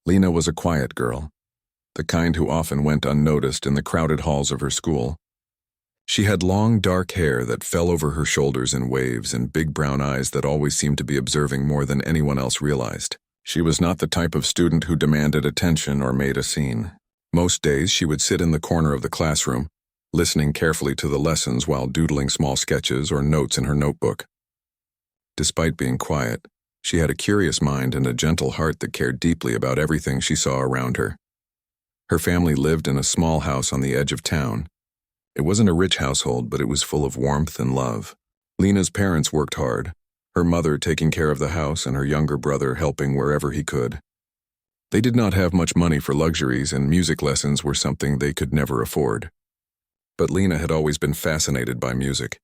Lena was a quiet girl, the kind who often went unnoticed in the crowded halls of her school. She had long, dark hair that fell over her shoulders in waves and big brown eyes that always seemed to be observing more than anyone else realized. She was not the type of student who demanded attention or made a scene. Most days she would sit in the corner of the classroom, listening carefully to the lessons while doodling small sketches or notes in her notebook. Despite being quiet, she had a curious mind and a gentle heart that cared deeply about everything she saw around her. Her family lived in a small house on the edge of town. It wasn't a rich household, but it was full of warmth and love. Lena's parents worked hard, her mother taking care of the house and her younger brother helping wherever he could. They did not have much money for luxuries, and music lessons were something they could never afford. But Lena had always been fascinated by music.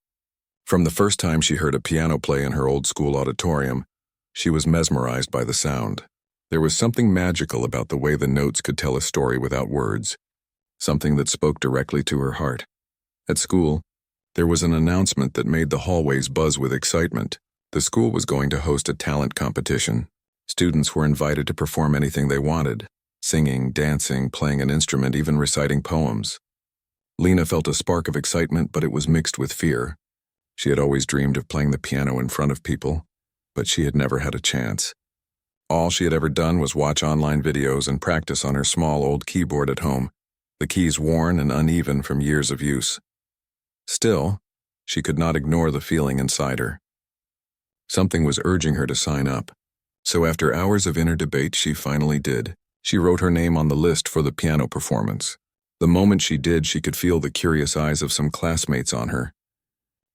From the first time she heard a piano play in her old school auditorium, she was mesmerized by the sound. There was something magical about the way the notes could tell a story without words, something that spoke directly to her heart. At school, there was an announcement that made the hallways buzz with excitement. The school was going to host a talent competition. Students were invited to perform anything they wanted, singing, dancing, playing an instrument, even reciting poems. Lena felt a spark of excitement, but it was mixed with fear. She had always dreamed of playing the piano in front of people, but she had never had a chance. All she had ever done was watch online videos and practice on her small old keyboard at home, the keys worn and uneven from years of use. Still, she could not ignore the feeling inside her. Something was urging her to sign up. So after hours of inner debate, she finally did. She wrote her name on the list for the piano performance. The moment she did, she could feel the curious eyes of some classmates on her.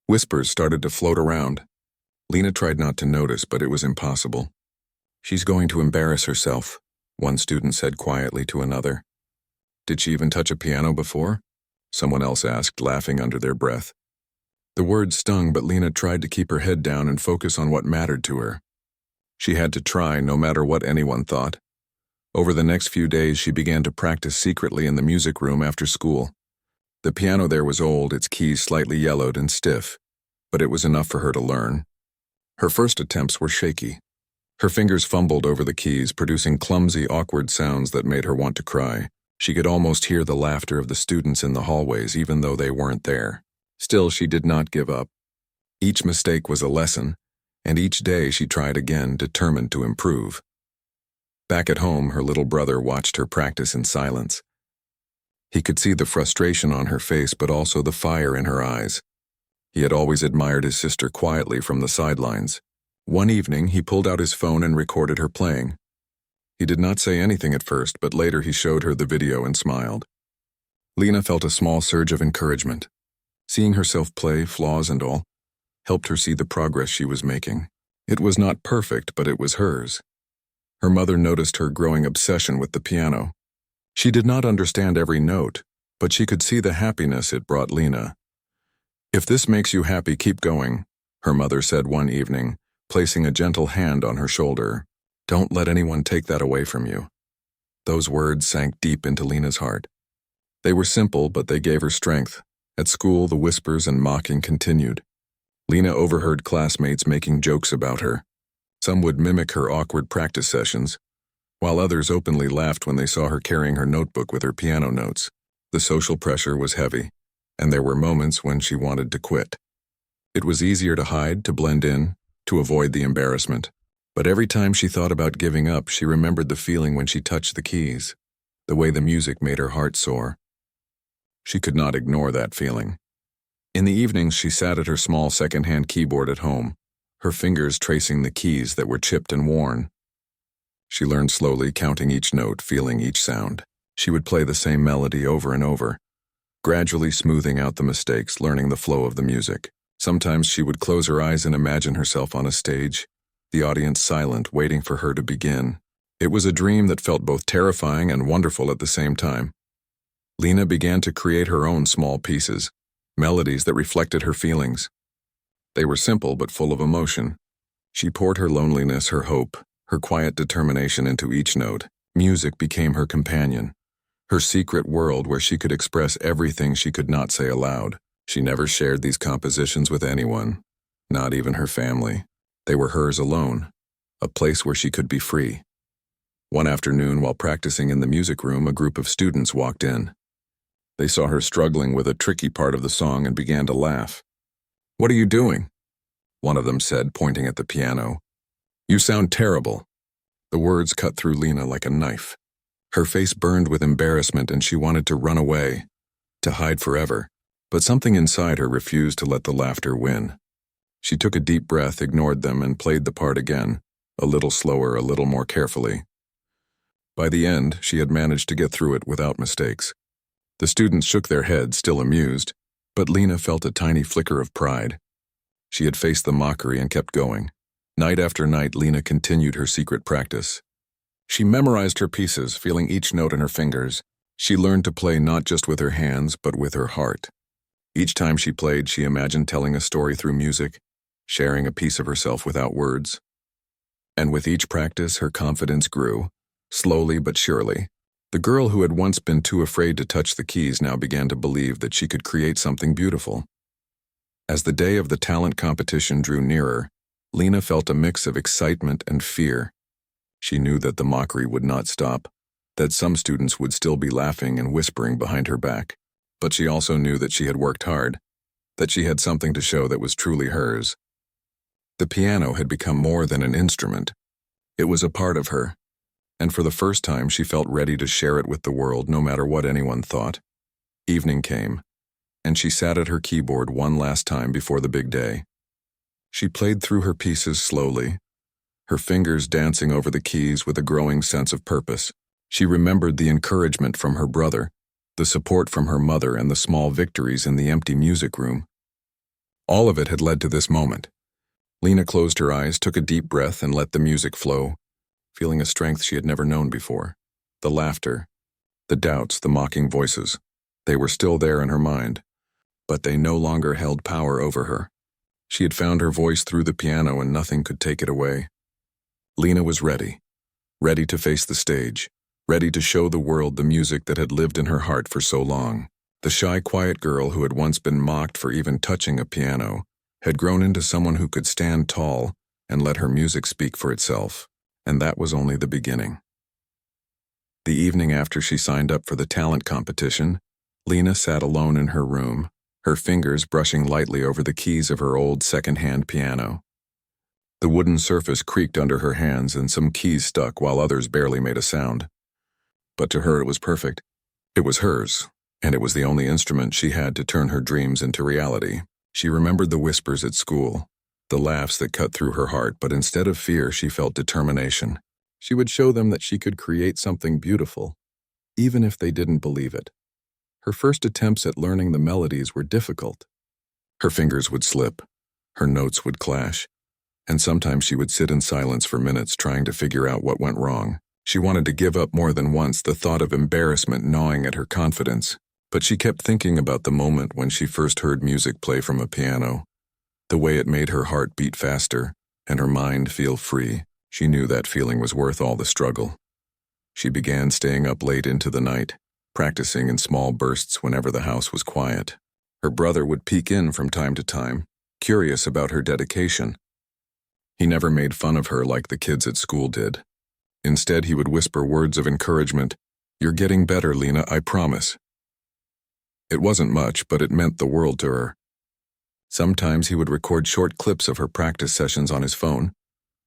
Whispers started to float around. Lena tried not to notice, but it was impossible. "She's going to embarrass herself," one student said quietly to another. "Did she even touch a piano before?" someone else asked, laughing under their breath. The words stung, but Lena tried to keep her head down and focus on what mattered to her. She had to try, no matter what anyone thought. Over the next few days, she began to practice secretly in the music room after school. The piano there was old, its keys slightly yellowed and stiff, but it was enough for her to learn. Her first attempts were shaky. Her fingers fumbled over the keys, producing clumsy, awkward sounds that made her want to cry. She could almost hear the laughter of the students in the hallways, even though they weren't there. Still, she did not give up. Each mistake was a lesson, and each day she tried again, determined to improve. Back at home, her little brother watched her practice in silence. He could see the frustration on her face, but also the fire in her eyes. He had always admired his sister quietly from the sidelines. One evening, he pulled out his phone and recorded her playing. He did not say anything at first, but later he showed her the video and smiled. Lena felt a small surge of encouragement. Seeing herself play, flaws and all, helped her see the progress she was making. It was not perfect, but it was hers. Her mother noticed her growing obsession with the piano. She did not understand every note, but she could see the happiness it brought Lena. "If this makes you happy, keep going," her mother said one evening, placing a gentle hand on her shoulder. "Don't let anyone take that away from you." Those words sank deep into Lena's heart. They were simple, but they gave her strength. At school, the whispers and mocking continued. Lena overheard classmates making jokes about her. Some would mimic her awkward practice sessions, while others openly laughed when they saw her carrying her notebook with her piano notes. The social pressure was heavy, and there were moments when she wanted to quit. It was easier to hide, to blend in, to avoid the embarrassment. But every time she thought about giving up, she remembered the feeling when she touched the keys, the way the music made her heart soar. She could not ignore that feeling. In the evenings, she sat at her small second-hand keyboard at home, her fingers tracing the keys that were chipped and worn. She learned slowly, counting each note, feeling each sound. She would play the same melody over and over, gradually smoothing out the mistakes, learning the flow of the music. Sometimes she would close her eyes and imagine herself on a stage, the audience silent, waiting for her to begin. It was a dream that felt both terrifying and wonderful at the same time. Lena began to create her own small pieces, melodies that reflected her feelings. They were simple but full of emotion. She poured her loneliness, her hope, her quiet determination into each note. Music became her companion, her secret world where she could express everything she could not say aloud. She never shared these compositions with anyone, not even her family. They were hers alone, a place where she could be free. One afternoon, while practicing in the music room, a group of students walked in. They saw her struggling with a tricky part of the song and began to laugh. "What are you doing?" one of them said, pointing at the piano. "You sound terrible." The words cut through Lena like a knife. Her face burned with embarrassment and she wanted to run away, to hide forever. But something inside her refused to let the laughter win. She took a deep breath, ignored them, and played the part again, a little slower, a little more carefully. By the end, she had managed to get through it without mistakes. The students shook their heads, still amused, but Lena felt a tiny flicker of pride. She had faced the mockery and kept going. Night after night, Lena continued her secret practice. She memorized her pieces, feeling each note in her fingers. She learned to play not just with her hands, but with her heart. Each time she played, she imagined telling a story through music, sharing a piece of herself without words. And with each practice, her confidence grew, slowly but surely. The girl who had once been too afraid to touch the keys now began to believe that she could create something beautiful. As the day of the talent competition drew nearer, Lena felt a mix of excitement and fear. She knew that the mockery would not stop, that some students would still be laughing and whispering behind her back. But she also knew that she had worked hard, that she had something to show that was truly hers. The piano had become more than an instrument. It was a part of her, and for the first time she felt ready to share it with the world, no matter what anyone thought. Evening came, and she sat at her keyboard one last time before the big day. She played through her pieces slowly, her fingers dancing over the keys with a growing sense of purpose. She remembered the encouragement from her brother, the support from her mother, and the small victories in the empty music room. All of it had led to this moment. Lena closed her eyes, took a deep breath, and let the music flow, feeling a strength she had never known before. The laughter, the doubts, the mocking voices, they were still there in her mind, but they no longer held power over her. She had found her voice through the piano and nothing could take it away. Lena was ready to face the stage, ready to show the world the music that had lived in her heart for so long. The shy, quiet girl who had once been mocked for even touching a piano had grown into someone who could stand tall and let her music speak for itself, and that was only the beginning. The evening after she signed up for the talent competition, Lena sat alone in her room, her fingers brushing lightly over the keys of her old second-hand piano. The wooden surface creaked under her hands and some keys stuck while others barely made a sound. But to her it was perfect. It was hers, and it was the only instrument she had to turn her dreams into reality. She remembered the whispers at school, the laughs that cut through her heart, but instead of fear, she felt determination. She would show them that she could create something beautiful, even if they didn't believe it. Her first attempts at learning the melodies were difficult. Her fingers would slip, her notes would clash, and sometimes she would sit in silence for minutes trying to figure out what went wrong. She wanted to give up more than once, the thought of embarrassment gnawing at her confidence. But she kept thinking about the moment when she first heard music play from a piano, the way it made her heart beat faster and her mind feel free. She knew that feeling was worth all the struggle. She began staying up late into the night, practicing in small bursts whenever the house was quiet. Her brother would peek in from time to time, curious about her dedication. He never made fun of her like the kids at school did. Instead, he would whisper words of encouragement. "You're getting better, Lena, I promise." It wasn't much, but it meant the world to her. Sometimes he would record short clips of her practice sessions on his phone,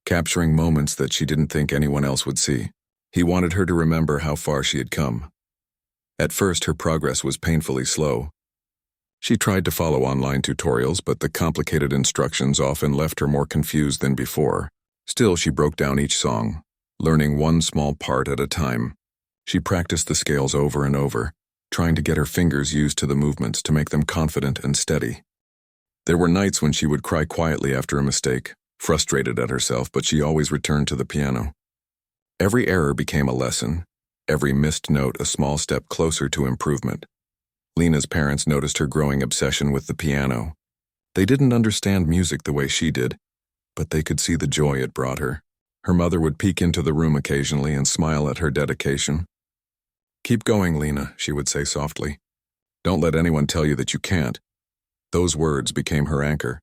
capturing moments that she didn't think anyone else would see. He wanted her to remember how far she had come. At first, her progress was painfully slow. She tried to follow online tutorials, but the complicated instructions often left her more confused than before. Still, she broke down each song, learning one small part at a time. She practiced the scales over and over, trying to get her fingers used to the movements to make them confident and steady. There were nights when she would cry quietly after a mistake, frustrated at herself, but she always returned to the piano. Every error became a lesson, every missed note a small step closer to improvement. Lena's parents noticed her growing obsession with the piano. They didn't understand music the way she did, but they could see the joy it brought her. Her mother would peek into the room occasionally and smile at her dedication. "Keep going, Lena," she would say softly. "Don't let anyone tell you that you can't." Those words became her anchor.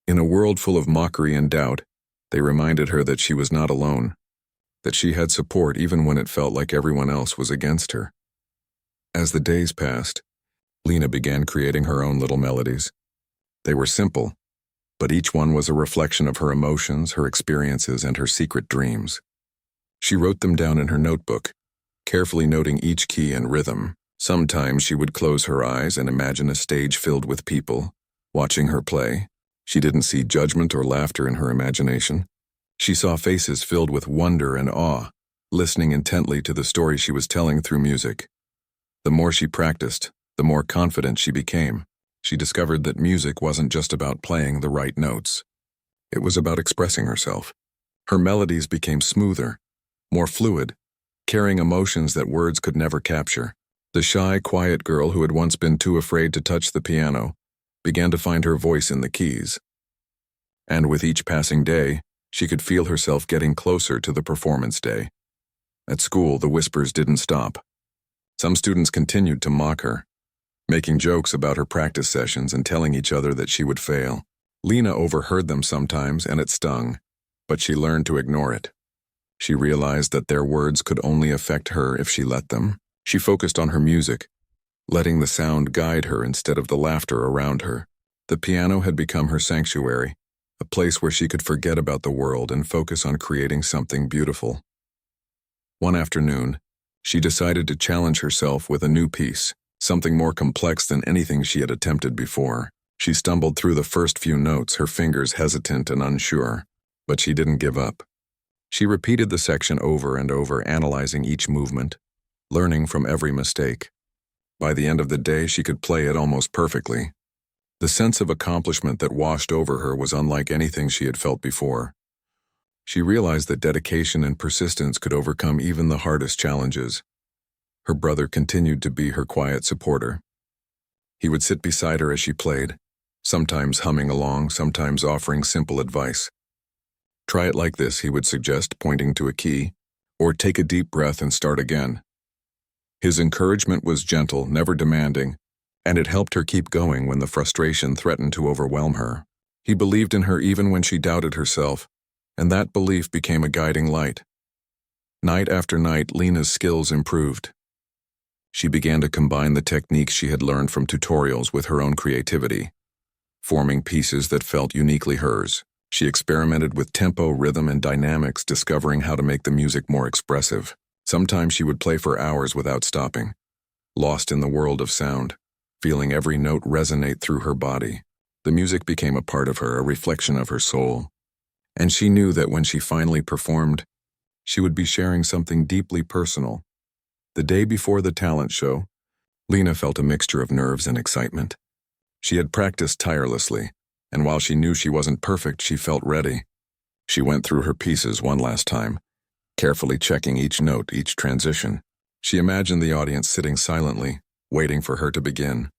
In a world full of mockery and doubt, they reminded her that she was not alone. that she had support even when it felt like everyone else was against her. As the days passed, Lena began creating her own little melodies. They were simple, but each one was a reflection of her emotions, her experiences, and her secret dreams. She wrote them down in her notebook, carefully noting each key and rhythm. Sometimes she would close her eyes and imagine a stage filled with people, watching her play. She didn't see judgment or laughter in her imagination. She saw faces filled with wonder and awe, listening intently to the story she was telling through music. The more she practiced, the more confident she became. She discovered that music wasn't just about playing the right notes. It was about expressing herself. Her melodies became smoother, more fluid, carrying emotions that words could never capture. The shy, quiet girl who had once been too afraid to touch the piano began to find her voice in the keys. And with each passing day, she could feel herself getting closer to the performance day. At school, the whispers didn't stop. Some students continued to mock her, making jokes about her practice sessions and telling each other that she would fail. Lena overheard them sometimes, and it stung, but she learned to ignore it. She realized that their words could only affect her if she let them. She focused on her music, letting the sound guide her instead of the laughter around her. The piano had become her sanctuary, a place where she could forget about the world and focus on creating something beautiful. One afternoon, she decided to challenge herself with a new piece, something more complex than anything she had attempted before. She stumbled through the first few notes, her fingers hesitant and unsure, but she didn't give up. She repeated the section over and over, analyzing each movement, learning from every mistake. By the end of the day, she could play it almost perfectly. The sense of accomplishment that washed over her was unlike anything she had felt before. She realized that dedication and persistence could overcome even the hardest challenges. Her brother continued to be her quiet supporter. He would sit beside her as she played, sometimes humming along, sometimes offering simple advice. "Try it like this," he would suggest, pointing to a key, or "take a deep breath and start again." His encouragement was gentle, never demanding, and it helped her keep going when the frustration threatened to overwhelm her. He believed in her even when she doubted herself, and that belief became a guiding light. Night after night, Lena's skills improved. She began to combine the techniques she had learned from tutorials with her own creativity, forming pieces that felt uniquely hers. She experimented with tempo, rhythm, and dynamics, discovering how to make the music more expressive. Sometimes she would play for hours without stopping, lost in the world of sound, feeling every note resonate through her body. The music became a part of her, a reflection of her soul. And she knew that when she finally performed, she would be sharing something deeply personal. The day before the talent show, Lena felt a mixture of nerves and excitement. She had practiced tirelessly, and while she knew she wasn't perfect, she felt ready. She went through her pieces one last time, carefully checking each note, each transition. She imagined the audience sitting silently, waiting for her to begin.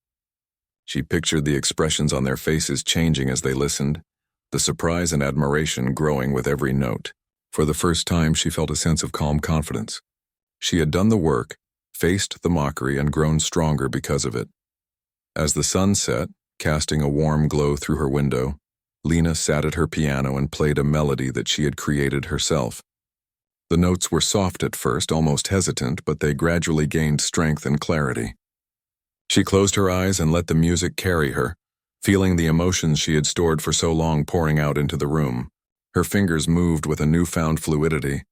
She pictured the expressions on their faces changing as they listened, the surprise and admiration growing with every note. For the first time, she felt a sense of calm confidence. She had done the work, faced the mockery, and grown stronger because of it. As the sun set, casting a warm glow through her window, Lena sat at her piano and played a melody that she had created herself. The notes were soft at first, almost hesitant, but they gradually gained strength and clarity. She closed her eyes and let the music carry her, feeling the emotions she had stored for so long pouring out into the room. Her fingers moved with a newfound fluidity,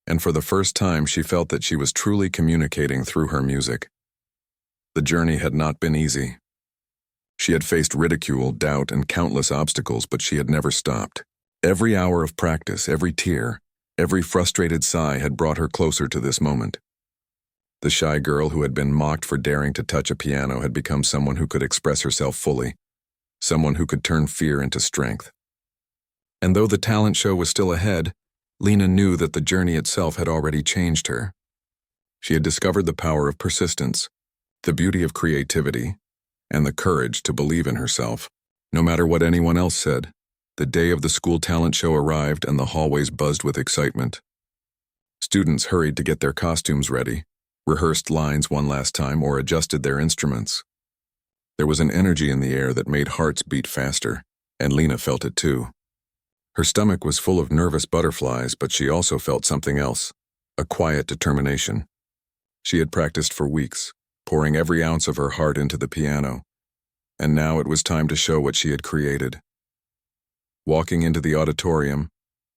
and for the first time she felt that she was truly communicating through her music. The journey had not been easy. She had faced ridicule, doubt, and countless obstacles, but she had never stopped. Every hour of practice, every tear, every frustrated sigh had brought her closer to this moment. The shy girl who had been mocked for daring to touch a piano had become someone who could express herself fully, someone who could turn fear into strength. And though the talent show was still ahead, Lena knew that the journey itself had already changed her. She had discovered the power of persistence, the beauty of creativity, and the courage to believe in herself. No matter what anyone else said, the day of the school talent show arrived and the hallways buzzed with excitement. Students hurried to get their costumes ready, rehearsed lines one last time, or adjusted their instruments. There was an energy in the air that made hearts beat faster, and Lena felt it too. Her stomach was full of nervous butterflies, but she also felt something else, a quiet determination. She had practiced for weeks, pouring every ounce of her heart into the piano, and now it was time to show what she had created. Walking into the auditorium,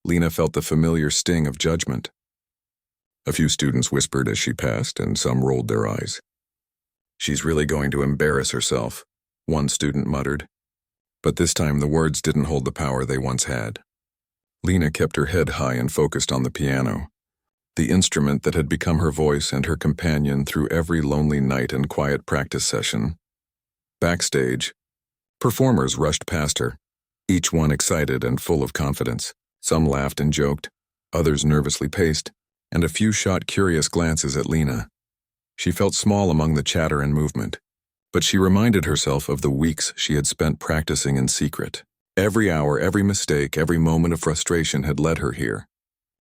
Lena felt the familiar sting of judgment. A few students whispered as she passed, and some rolled their eyes. "She's really going to embarrass herself," one student muttered. But this time the words didn't hold the power they once had. Lena kept her head high and focused on the piano, the instrument that had become her voice and her companion through every lonely night and quiet practice session. Backstage, performers rushed past her, each one excited and full of confidence. Some laughed and joked, others nervously paced, and a few shot curious glances at Lena. She felt small among the chatter and movement, but she reminded herself of the weeks she had spent practicing in secret. Every hour, every mistake, every moment of frustration had led her here.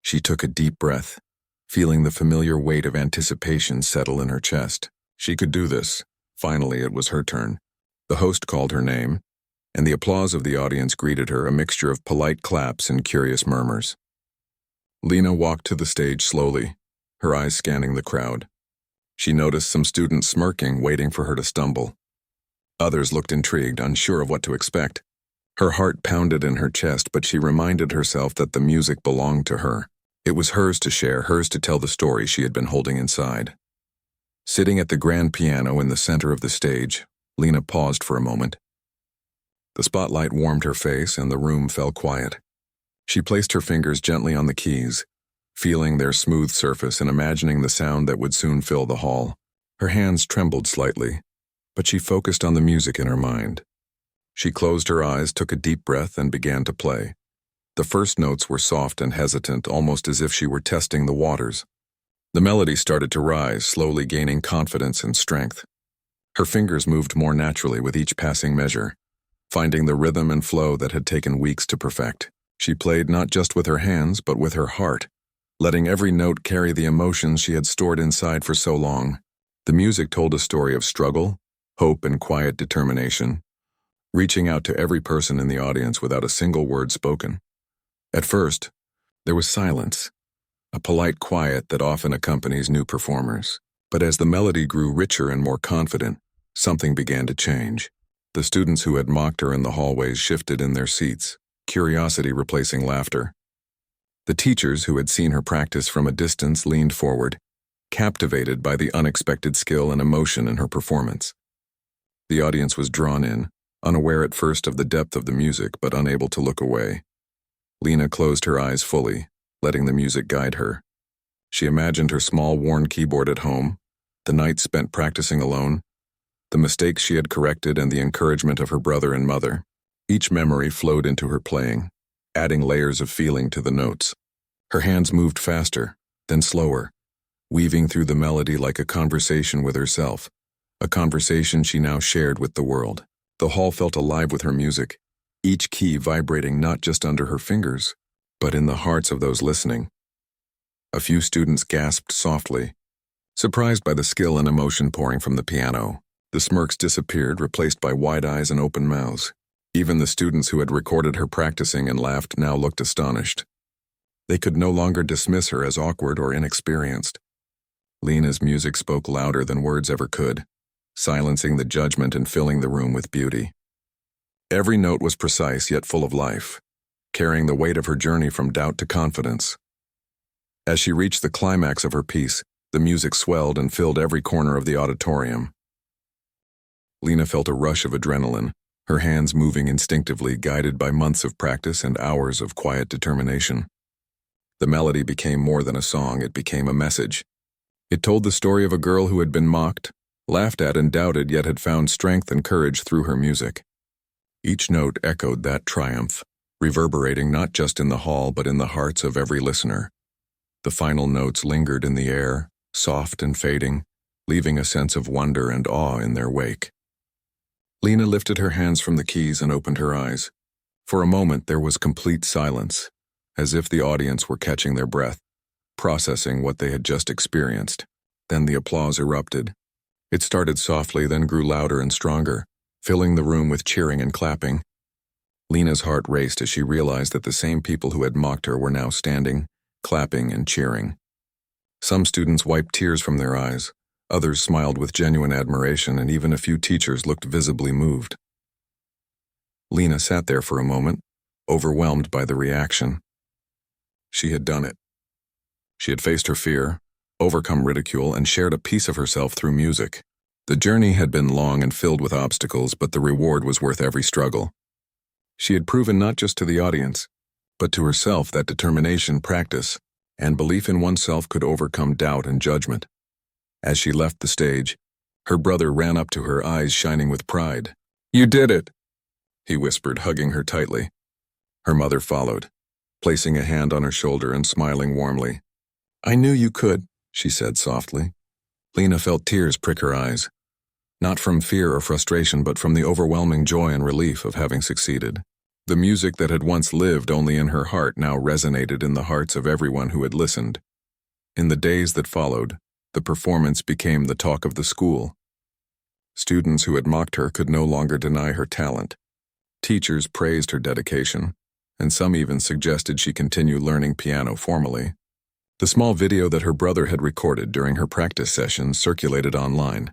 She took a deep breath, feeling the familiar weight of anticipation settle in her chest. She could do this. Finally, it was her turn. The host called her name, and the applause of the audience greeted her, a mixture of polite claps and curious murmurs. Lena walked to the stage slowly, her eyes scanning the crowd. She noticed some students smirking, waiting for her to stumble. Others looked intrigued, unsure of what to expect. Her heart pounded in her chest, but she reminded herself that the music belonged to her. It was hers to share, hers to tell the story she had been holding inside. Sitting at the grand piano in the center of the stage, Lena paused for a moment. The spotlight warmed her face and the room fell quiet. She placed her fingers gently on the keys, feeling their smooth surface and imagining the sound that would soon fill the hall. Her hands trembled slightly, but she focused on the music in her mind. She closed her eyes, took a deep breath, and began to play. The first notes were soft and hesitant, almost as if she were testing the waters. The melody started to rise, slowly gaining confidence and strength. Her fingers moved more naturally with each passing measure, finding the rhythm and flow that had taken weeks to perfect. She played not just with her hands, but with her heart, letting every note carry the emotions she had stored inside for so long. The music told a story of struggle, hope, and quiet determination, reaching out to every person in the audience without a single word spoken. At first, there was silence, a polite quiet that often accompanies new performers. But as the melody grew richer and more confident, something began to change. The students who had mocked her in the hallways shifted in their seats, curiosity replacing laughter. The teachers who had seen her practice from a distance leaned forward, captivated by the unexpected skill and emotion in her performance. The audience was drawn in, unaware at first of the depth of the music but unable to look away. Lena closed her eyes fully, letting the music guide her. She imagined her small worn keyboard at home, the nights spent practicing alone, the mistakes she had corrected, and the encouragement of her brother and mother. Each memory flowed into her playing, adding layers of feeling to the notes. Her hands moved faster, then slower, weaving through the melody like a conversation with herself, a conversation she now shared with the world. The hall felt alive with her music, each key vibrating not just under her fingers, but in the hearts of those listening. A few students gasped softly, surprised by the skill and emotion pouring from the piano. The smirks disappeared, replaced by wide eyes and open mouths. Even the students who had recorded her practicing and laughed now looked astonished. They could no longer dismiss her as awkward or inexperienced. Lena's music spoke louder than words ever could, silencing the judgment and filling the room with beauty. Every note was precise yet full of life, carrying the weight of her journey from doubt to confidence. As she reached the climax of her piece, the music swelled and filled every corner of the auditorium. Lena felt a rush of adrenaline, her hands moving instinctively, guided by months of practice and hours of quiet determination. The melody became more than a song, it became a message. It told the story of a girl who had been mocked, laughed at, and doubted, yet had found strength and courage through her music. Each note echoed that triumph, reverberating not just in the hall but in the hearts of every listener. The final notes lingered in the air, soft and fading, leaving a sense of wonder and awe in their wake. Lena lifted her hands from the keys and opened her eyes. For a moment there was complete silence, as if the audience were catching their breath, processing what they had just experienced. Then the applause erupted. It started softly, then grew louder and stronger, filling the room with cheering and clapping. Lena's heart raced as she realized that the same people who had mocked her were now standing, clapping and cheering. Some students wiped tears from their eyes, others smiled with genuine admiration, and even a few teachers looked visibly moved. Lena sat there for a moment, overwhelmed by the reaction. She had done it. She had faced her fear, overcome ridicule, and shared a piece of herself through music. The journey had been long and filled with obstacles, but the reward was worth every struggle. She had proven not just to the audience, but to herself that determination, practice, and belief in oneself could overcome doubt and judgment. As she left the stage, her brother ran up to her, eyes shining with pride. "You did it!" he whispered, hugging her tightly. Her mother followed, placing a hand on her shoulder and smiling warmly. "I knew you could," she said softly. Lena felt tears prick her eyes, not from fear or frustration, but from the overwhelming joy and relief of having succeeded. The music that had once lived only in her heart now resonated in the hearts of everyone who had listened. In the days that followed, the performance became the talk of the school. Students who had mocked her could no longer deny her talent. Teachers praised her dedication, and some even suggested she continue learning piano formally. The small video that her brother had recorded during her practice sessions circulated online,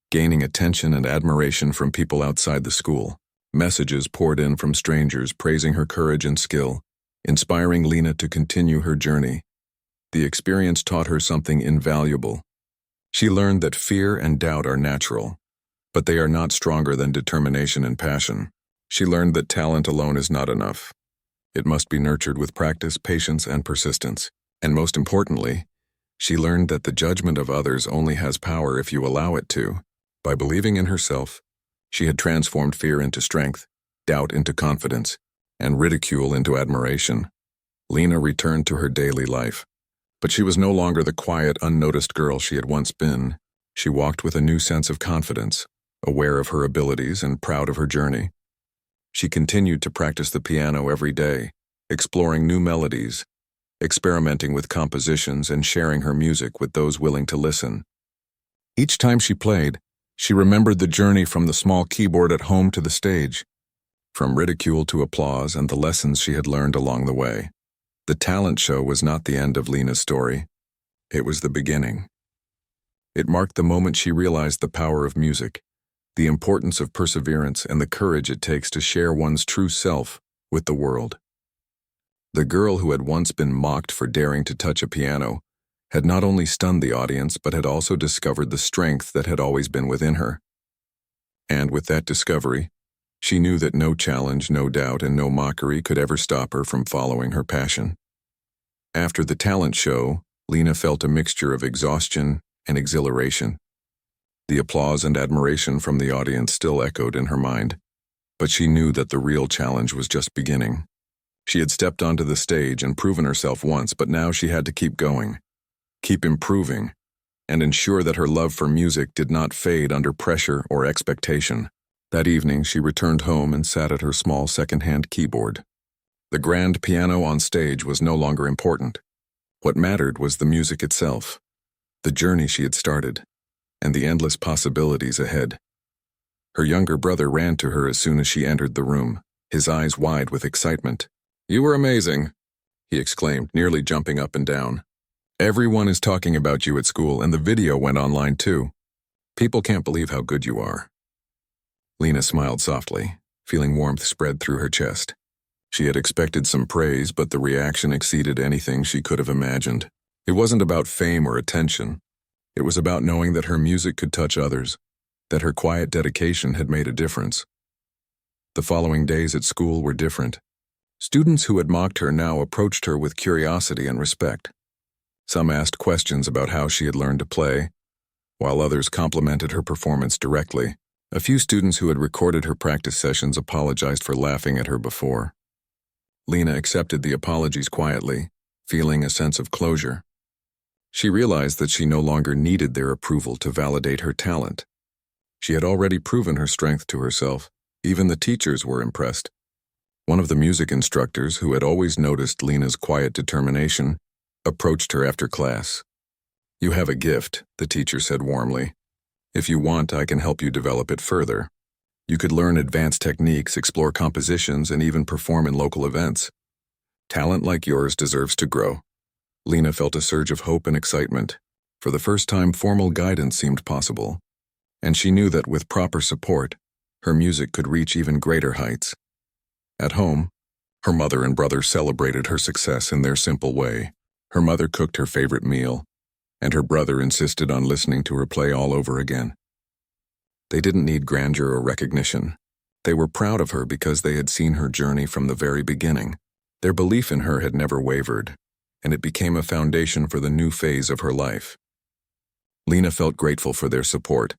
gaining attention and admiration from people outside the school. Messages poured in from strangers praising her courage and skill, inspiring Lena to continue her journey. The experience taught her something invaluable. She learned that fear and doubt are natural, but they are not stronger than determination and passion. She learned that talent alone is not enough. It must be nurtured with practice, patience, and persistence. And most importantly, she learned that the judgment of others only has power if you allow it to. By believing in herself, she had transformed fear into strength, doubt into confidence, and ridicule into admiration. Lena returned to her daily life, but she was no longer the quiet, unnoticed girl she had once been. She walked with a new sense of confidence, aware of her abilities and proud of her journey. She continued to practice the piano every day, exploring new melodies, experimenting with compositions, and sharing her music with those willing to listen. Each time she played, she remembered the journey from the small keyboard at home to the stage, from ridicule to applause, and the lessons she had learned along the way. The talent show was not the end of Lena's story. It was the beginning. It marked the moment she realized the power of music, the importance of perseverance, and the courage it takes to share one's true self with the world. The girl who had once been mocked for daring to touch a piano had not only stunned the audience, but had also discovered the strength that had always been within her. And with that discovery, she knew that no challenge, no doubt, and no mockery could ever stop her from following her passion. After the talent show, Lena felt a mixture of exhaustion and exhilaration. The applause and admiration from the audience still echoed in her mind, but she knew that the real challenge was just beginning. She had stepped onto the stage and proven herself once, but now she had to keep going, keep improving, and ensure that her love for music did not fade under pressure or expectation. That evening, she returned home and sat at her small second-hand keyboard. The grand piano on stage was no longer important. What mattered was the music itself, the journey she had started, and the endless possibilities ahead. Her younger brother ran to her as soon as she entered the room, his eyes wide with excitement. "You were amazing," he exclaimed, nearly jumping up and down. "Everyone is talking about you at school, and the video went online too. People can't believe how good you are." Lena smiled softly, feeling warmth spread through her chest. She had expected some praise, but the reaction exceeded anything she could have imagined. It wasn't about fame or attention. It was about knowing that her music could touch others, that her quiet dedication had made a difference. The following days at school were different. Students who had mocked her now approached her with curiosity and respect. Some asked questions about how she had learned to play, while others complimented her performance directly. A few students who had recorded her practice sessions apologized for laughing at her before. Lena accepted the apologies quietly, feeling a sense of closure. She realized that she no longer needed their approval to validate her talent. She had already proven her strength to herself. Even the teachers were impressed. One of the music instructors, who had always noticed Lena's quiet determination, approached her after class. "You have a gift," the teacher said warmly. "If you want, I can help you develop it further. You could learn advanced techniques, explore compositions, and even perform in local events. Talent like yours deserves to grow." Lena felt a surge of hope and excitement. For the first time, formal guidance seemed possible, and she knew that with proper support, her music could reach even greater heights. At home, her mother and brother celebrated her success in their simple way. Her mother cooked her favorite meal, and her brother insisted on listening to her play all over again. They didn't need grandeur or recognition. They were proud of her because they had seen her journey from the very beginning. Their belief in her had never wavered, and it became a foundation for the new phase of her life. Lena felt grateful for their support,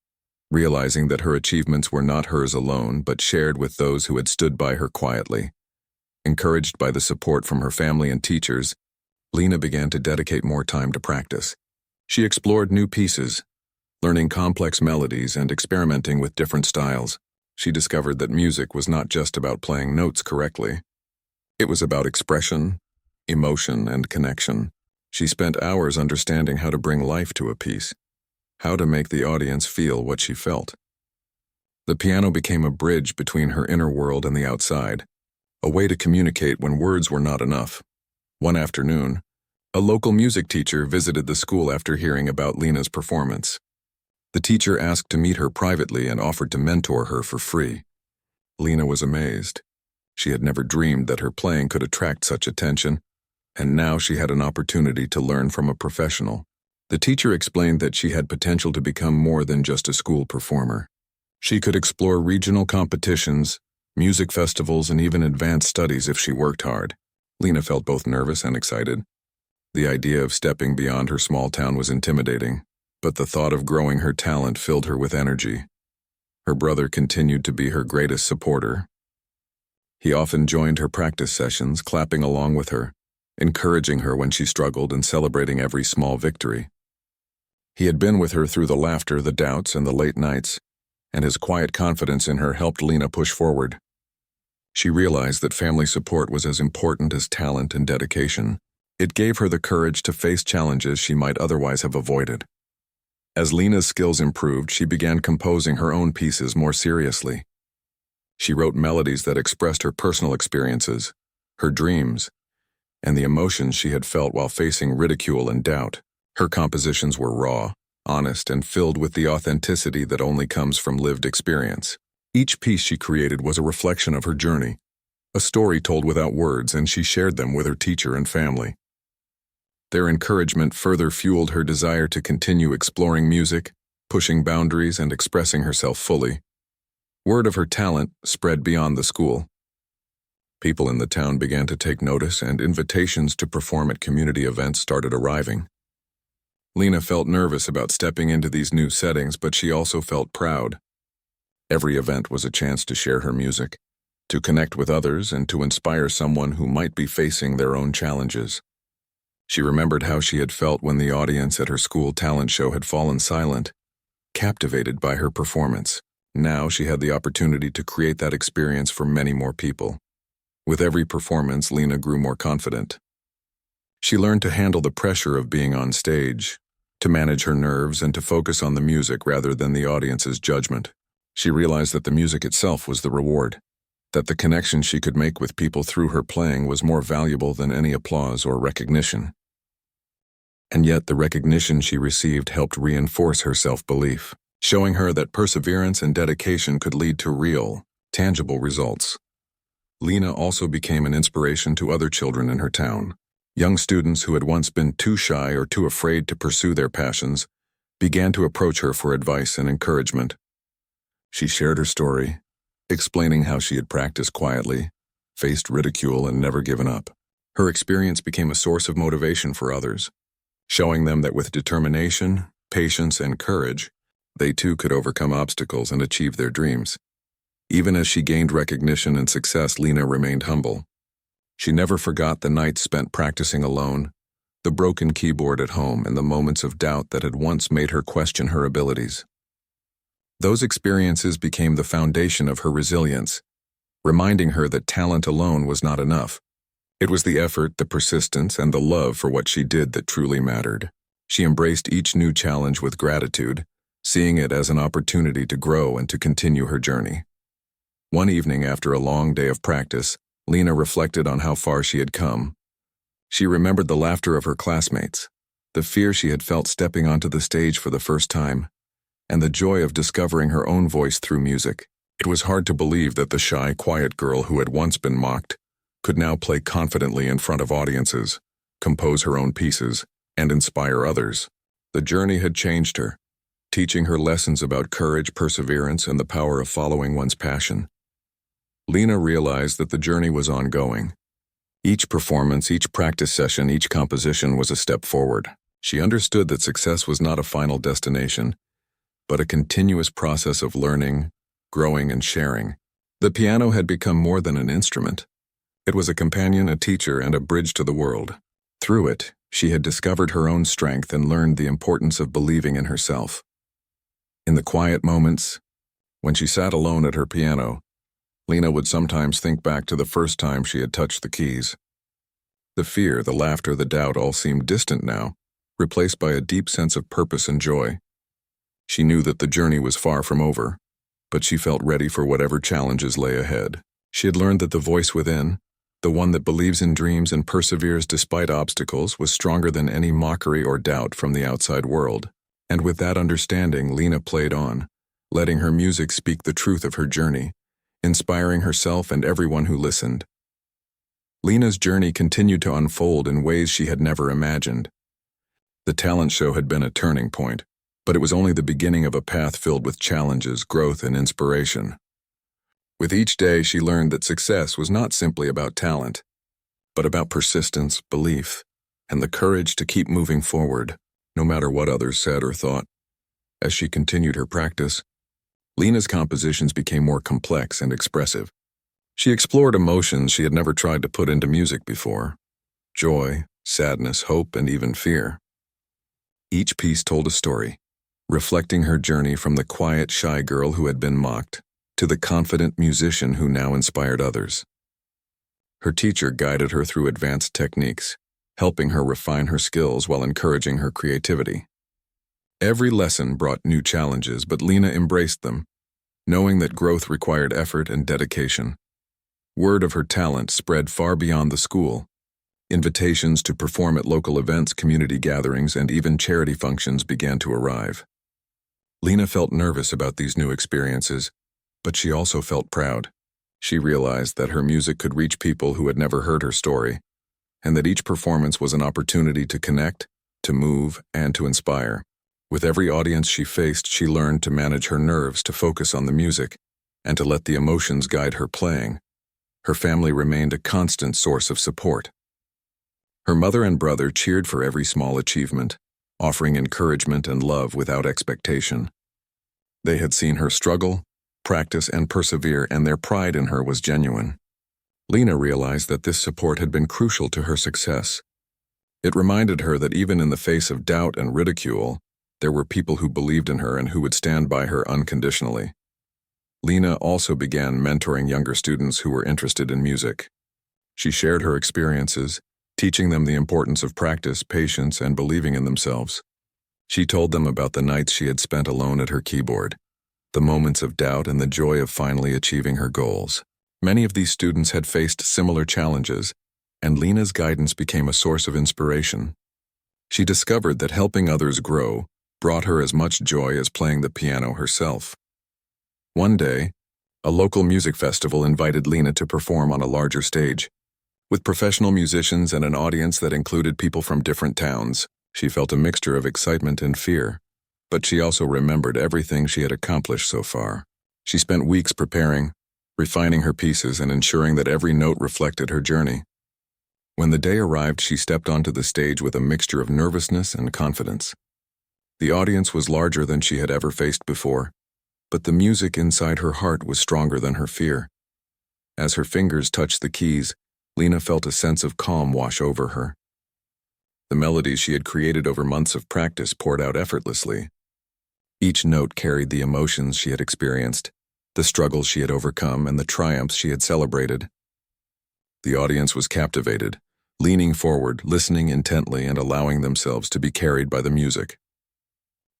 realizing that her achievements were not hers alone but shared with those who had stood by her quietly. Encouraged by the support from her family and teachers, Lena began to dedicate more time to practice. She explored new pieces, learning complex melodies and experimenting with different styles. She discovered that music was not just about playing notes correctly. It was about expression, emotion, and connection. She spent hours understanding how to bring life to a piece, how to make the audience feel what she felt. The piano became a bridge between her inner world and the outside, a way to communicate when words were not enough. One afternoon, a local music teacher visited the school after hearing about Lena's performance. The teacher asked to meet her privately and offered to mentor her for free. Lena was amazed. She had never dreamed that her playing could attract such attention, and now she had an opportunity to learn from a professional. The teacher explained that she had potential to become more than just a school performer. She could explore regional competitions, music festivals, and even advanced studies if she worked hard. Lena felt both nervous and excited. The idea of stepping beyond her small town was intimidating, but the thought of growing her talent filled her with energy. Her brother continued to be her greatest supporter. He often joined her practice sessions, clapping along with her, encouraging her when she struggled and celebrating every small victory. He had been with her through the laughter, the doubts, and the late nights, and his quiet confidence in her helped Lena push forward. She realized that family support was as important as talent and dedication. It gave her the courage to face challenges she might otherwise have avoided. As Lena's skills improved, she began composing her own pieces more seriously. She wrote melodies that expressed her personal experiences, her dreams, and the emotions she had felt while facing ridicule and doubt. Her compositions were raw, honest, and filled with the authenticity that only comes from lived experience. Each piece she created was a reflection of her journey, a story told without words, and she shared them with her teacher and family. Their encouragement further fueled her desire to continue exploring music, pushing boundaries, and expressing herself fully. Word of her talent spread beyond the school. People in the town began to take notice, and invitations to perform at community events started arriving. Lena felt nervous about stepping into these new settings, but she also felt proud. Every event was a chance to share her music, to connect with others, and to inspire someone who might be facing their own challenges. She remembered how she had felt when the audience at her school talent show had fallen silent, captivated by her performance. Now she had the opportunity to create that experience for many more people. With every performance, Lena grew more confident. She learned to handle the pressure of being on stage, to manage her nerves, and to focus on the music rather than the audience's judgment. She realized that the music itself was the reward, that the connection she could make with people through her playing was more valuable than any applause or recognition. And yet the recognition she received helped reinforce her self-belief, showing her that perseverance and dedication could lead to real, tangible results. Lena also became an inspiration to other children in her town. Young students who had once been too shy or too afraid to pursue their passions began to approach her for advice and encouragement. She shared her story, explaining how she had practiced quietly, faced ridicule, and never given up. Her experience became a source of motivation for others, showing them that with determination, patience, and courage, they too could overcome obstacles and achieve their dreams. Even as she gained recognition and success, Lena remained humble. She never forgot the nights spent practicing alone, the broken keyboard at home, and the moments of doubt that had once made her question her abilities. Those experiences became the foundation of her resilience, reminding her that talent alone was not enough. It was the effort, the persistence, and the love for what she did that truly mattered. She embraced each new challenge with gratitude, seeing it as an opportunity to grow and to continue her journey. One evening after a long day of practice, Lena reflected on how far she had come. She remembered the laughter of her classmates, the fear she had felt stepping onto the stage for the first time, and the joy of discovering her own voice through music. It was hard to believe that the shy, quiet girl who had once been mocked could now play confidently in front of audiences, compose her own pieces, and inspire others. The journey had changed her, teaching her lessons about courage, perseverance, and the power of following one's passion. Lena realized that the journey was ongoing. Each performance, each practice session, each composition was a step forward. She understood that success was not a final destination, but a continuous process of learning, growing, and sharing. The piano had become more than an instrument. It was a companion, a teacher, and a bridge to the world. Through it, she had discovered her own strength and learned the importance of believing in herself. In the quiet moments, when she sat alone at her piano, Lena would sometimes think back to the first time she had touched the keys. The fear, the laughter, the doubt all seemed distant now, replaced by a deep sense of purpose and joy. She knew that the journey was far from over, but she felt ready for whatever challenges lay ahead. She had learned that the voice within, the one that believes in dreams and perseveres despite obstacles, was stronger than any mockery or doubt from the outside world. And with that understanding, Lena played on, letting her music speak the truth of her journey, inspiring herself and everyone who listened. Lena's journey continued to unfold in ways she had never imagined. The talent show had been a turning point, but it was only the beginning of a path filled with challenges, growth, and inspiration. With each day, she learned that success was not simply about talent, but about persistence, belief, and the courage to keep moving forward, no matter what others said or thought. As she continued her practice, Lena's compositions became more complex and expressive. She explored emotions she had never tried to put into music before: joy, sadness, hope, and even fear. Each piece told a story, reflecting her journey from the quiet, shy girl who had been mocked to the confident musician who now inspired others. Her teacher guided her through advanced techniques, helping her refine her skills while encouraging her creativity. Every lesson brought new challenges, but Lena embraced them, knowing that growth required effort and dedication. Word of her talent spread far beyond the school. Invitations to perform at local events, community gatherings, and even charity functions began to arrive. Lena felt nervous about these new experiences, but she also felt proud. She realized that her music could reach people who had never heard her story, and that each performance was an opportunity to connect, to move, and to inspire. With every audience she faced, she learned to manage her nerves, to focus on the music, and to let the emotions guide her playing. Her family remained a constant source of support. Her mother and brother cheered for every small achievement, offering encouragement and love without expectation. They had seen her struggle, practice, and persevere, and their pride in her was genuine. Lena realized that this support had been crucial to her success. It reminded her that even in the face of doubt and ridicule, there were people who believed in her and who would stand by her unconditionally. Lena also began mentoring younger students who were interested in music. She shared her experiences, teaching them the importance of practice, patience, and believing in themselves. She told them about the nights she had spent alone at her keyboard, the moments of doubt, and the joy of finally achieving her goals. Many of these students had faced similar challenges, and Lena's guidance became a source of inspiration. She discovered that helping others grow brought her as much joy as playing the piano herself. One day, a local music festival invited Lena to perform on a larger stage. With professional musicians and an audience that included people from different towns, she felt a mixture of excitement and fear. But she also remembered everything she had accomplished so far. She spent weeks preparing, refining her pieces, and ensuring that every note reflected her journey. When the day arrived, she stepped onto the stage with a mixture of nervousness and confidence. The audience was larger than she had ever faced before, but the music inside her heart was stronger than her fear. As her fingers touched the keys, Lena felt a sense of calm wash over her. The melodies she had created over months of practice poured out effortlessly. Each note carried the emotions she had experienced, the struggles she had overcome, and the triumphs she had celebrated. The audience was captivated, leaning forward, listening intently, and allowing themselves to be carried by the music.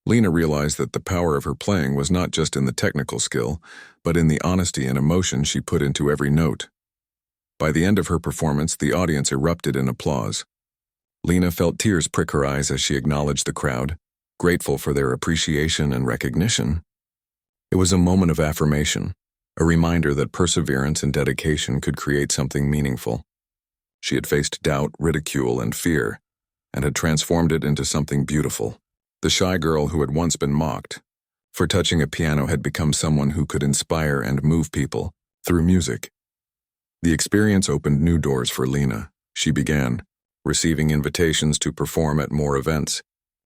Lena realized that the power of her playing was not just in the technical skill, but in the honesty and emotion she put into every note. By the end of her performance, the audience erupted in applause, Lena felt tears prick her eyes as she acknowledged the crowd, grateful for their appreciation and recognition. It was a moment of affirmation, a reminder that perseverance and dedication could create something meaningful. She had faced doubt, ridicule, and fear, and had transformed it into something beautiful. The shy girl who had once been mocked for touching a piano had become someone who could inspire and move people through music. The experience opened new doors for Lena. She began receiving invitations to perform at more events,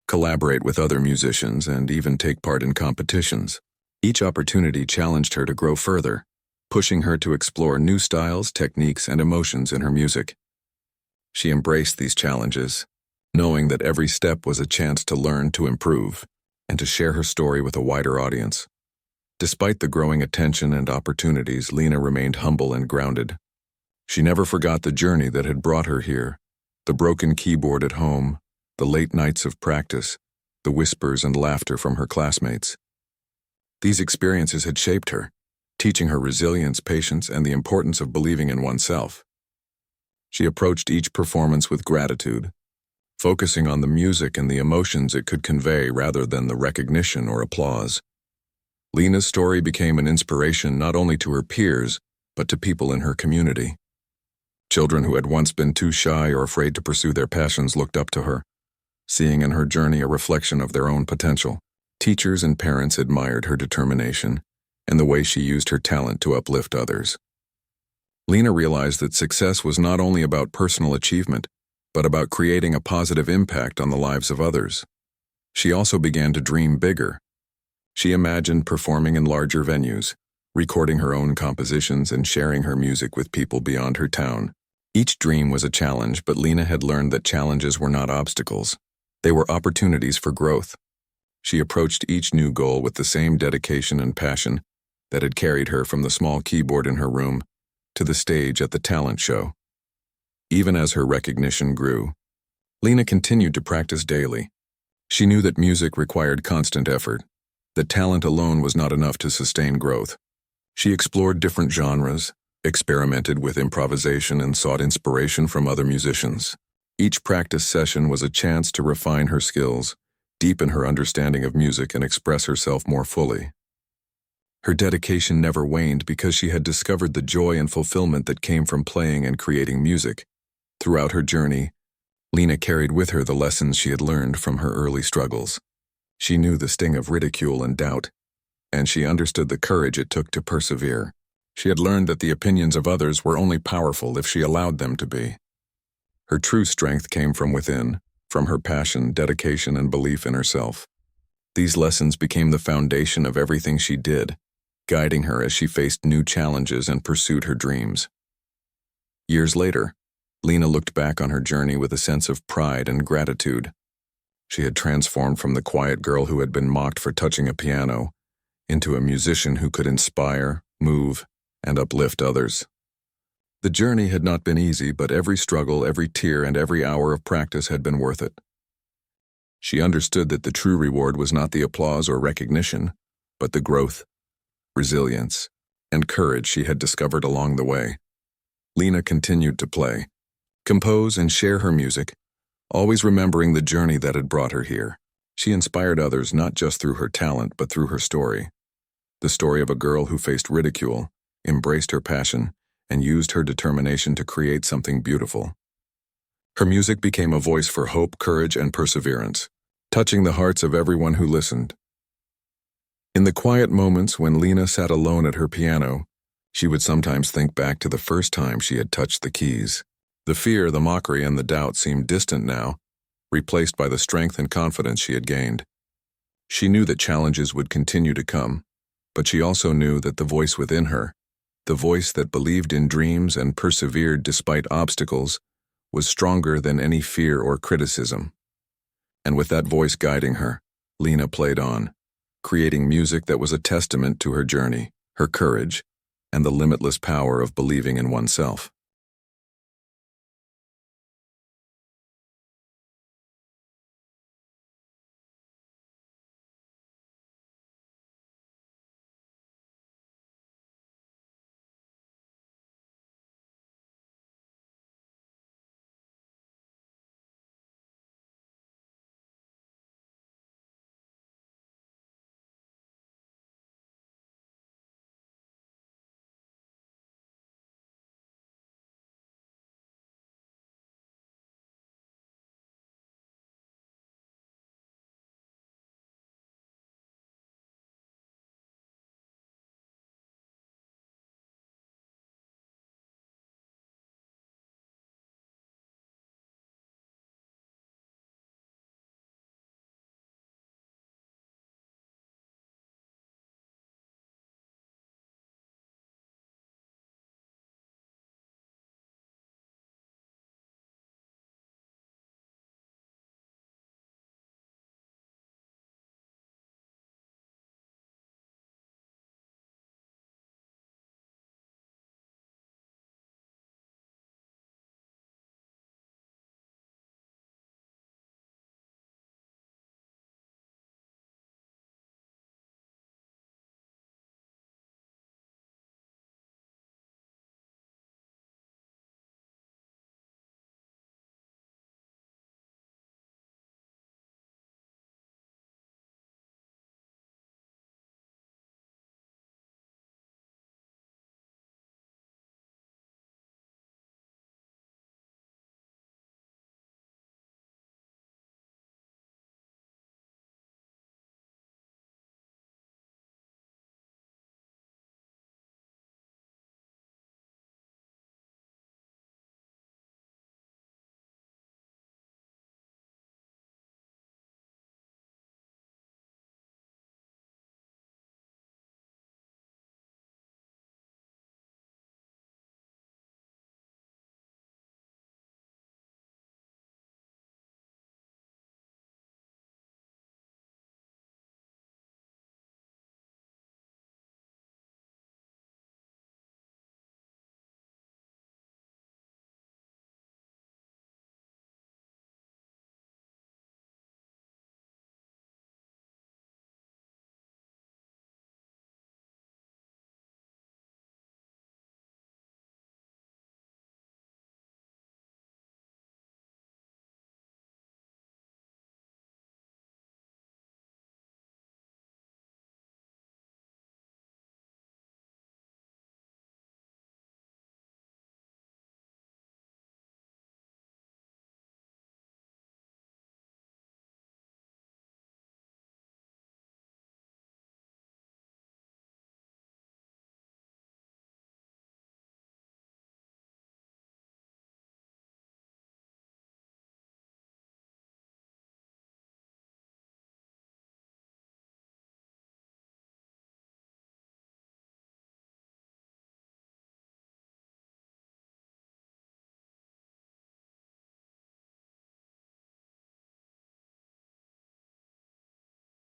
collaborate with other musicians, and even take part in competitions. Each opportunity challenged her to grow further, pushing her to explore new styles, techniques, and emotions in her music. She embraced these challenges, knowing that every step was a chance to learn, to improve, and to share her story with a wider audience. Despite the growing attention and opportunities, Lena remained humble and grounded. She never forgot the journey that had brought her here, the broken keyboard at home, the late nights of practice, the whispers and laughter from her classmates. These experiences had shaped her, teaching her resilience, patience, and the importance of believing in oneself. She approached each performance with gratitude, focusing on the music and the emotions it could convey rather than the recognition or applause. Lena's story became an inspiration not only to her peers, but to people in her community. Children who had once been too shy or afraid to pursue their passions looked up to her, seeing in her journey a reflection of their own potential. Teachers and parents admired her determination and the way she used her talent to uplift others. Lena realized that success was not only about personal achievement, but about creating a positive impact on the lives of others. She also began to dream bigger. She imagined performing in larger venues, recording her own compositions and sharing her music with people beyond her town. Each dream was a challenge, but Lena had learned that challenges were not obstacles. They were opportunities for growth. She approached each new goal with the same dedication and passion that had carried her from the small keyboard in her room to the stage at the talent show. Even as her recognition grew, Lena continued to practice daily. She knew that music required constant effort, that talent alone was not enough to sustain growth. She explored different genres, experimented with improvisation, and sought inspiration from other musicians. Each practice session was a chance to refine her skills, deepen her understanding of music, and express herself more fully. Her dedication never waned because she had discovered the joy and fulfillment that came from playing and creating music. Throughout her journey, Lena carried with her the lessons she had learned from her early struggles. She knew the sting of ridicule and doubt, and she understood the courage it took to persevere. She had learned that the opinions of others were only powerful if she allowed them to be. Her true strength came from within, from her passion, dedication, and belief in herself. These lessons became the foundation of everything she did, guiding her as she faced new challenges and pursued her dreams. Years later, Lena looked back on her journey with a sense of pride and gratitude. She had transformed from the quiet girl who had been mocked for touching a piano into a musician who could inspire, move, and uplift others. The journey had not been easy, but every struggle, every tear, and every hour of practice had been worth it. She understood that the true reward was not the applause or recognition, but the growth, resilience, and courage she had discovered along the way. Lena continued to play, compose, and share her music, always remembering the journey that had brought her here. She inspired others not just through her talent, but through her story. The story of a girl who faced ridicule, embraced her passion, and used her determination to create something beautiful. Her music became a voice for hope, courage, and perseverance, touching the hearts of everyone who listened. In the quiet moments when Lena sat alone at her piano, she would sometimes think back to the first time she had touched the keys. The fear, the mockery, and the doubt seemed distant now, replaced by the strength and confidence she had gained. She knew that challenges would continue to come, but she also knew that the voice within her, the voice that believed in dreams and persevered despite obstacles, was stronger than any fear or criticism. And with that voice guiding her, Lena played on, creating music that was a testament to her journey, her courage, and the limitless power of believing in oneself.